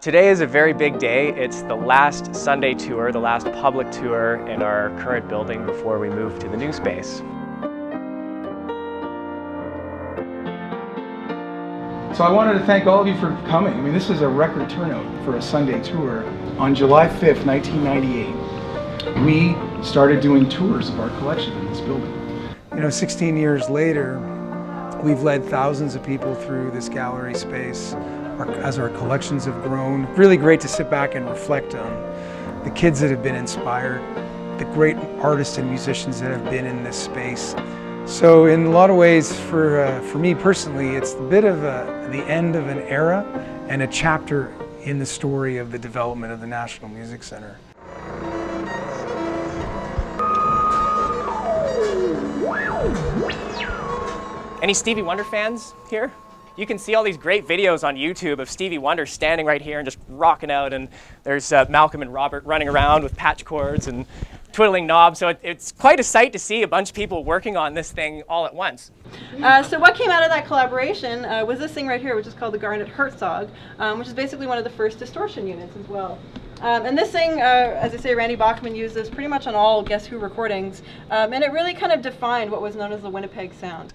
Today is a very big day. It's the last Sunday tour, the last public tour in our current building before we move to the new space. So I wanted to thank all of you for coming. I mean, this is a record turnout for a Sunday tour. On July 5th, 1998, we started doing tours of our collection in this building. You know, 16 years later, we've led thousands of people through this gallery space as our collections have grown. Really great to sit back and reflect on the kids that have been inspired, the great artists and musicians that have been in this space. So in a lot of ways, for me personally, it's a bit of the end of an era and a chapter in the story of the development of the National Music Centre. Any Stevie Wonder fans here? You can see all these great videos on YouTube of Stevie Wonder standing right here and just rocking out, and there's Malcolm and Robert running around with patch cords and twiddling knobs, so it's quite a sight to see a bunch of people working on this thing all at once. So what came out of that collaboration was this thing right here, which is called the Garnet Herzog, which is basically one of the first distortion units as well. And this thing, as I say, Randy Bachman used this pretty much on all Guess Who recordings, and it really kind of defined what was known as the Winnipeg sound.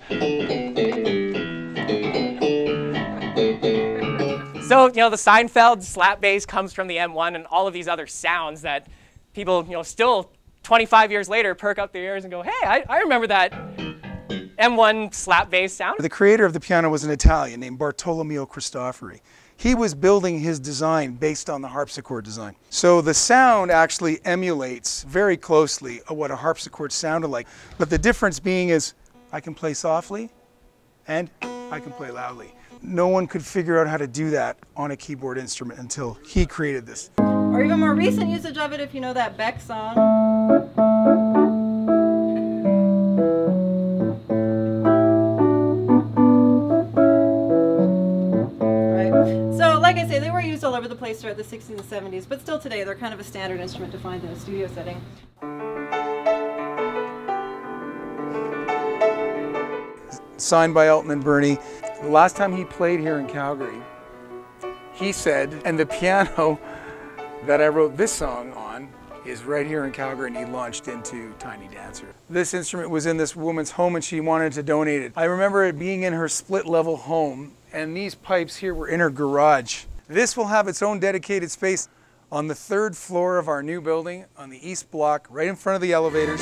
So, you know, the Seinfeld slap bass comes from the M1 and all of these other sounds that people, you know, still 25 years later perk up their ears and go, hey, I remember that M1 slap bass sound. The creator of the piano was an Italian named Bartolomeo Cristofori. He was building his design based on the harpsichord design. So the sound actually emulates very closely what a harpsichord sounded like. But the difference being is I can play softly and I can play loudly. No one could figure out how to do that on a keyboard instrument until he created this. Or even more recent usage of it, if you know that Beck song. Right. So, like I say, they were used all over the place throughout the 60s and 70s, but still today they're kind of a standard instrument to find in a studio setting. Signed by Elton and Bernie. The last time he played here in Calgary, he said, and the piano that I wrote this song on is right here in Calgary, and he launched into Tiny Dancer. This instrument was in this woman's home and she wanted to donate it. I remember it being in her split-level home, and these pipes here were in her garage. This will have its own dedicated space on the 3rd floor of our new building on the East Block, right in front of the elevators.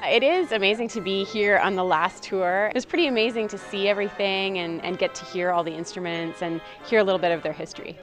It is amazing to be here on the last tour. It was pretty amazing to see everything and get to hear all the instruments and hear a little bit of their history.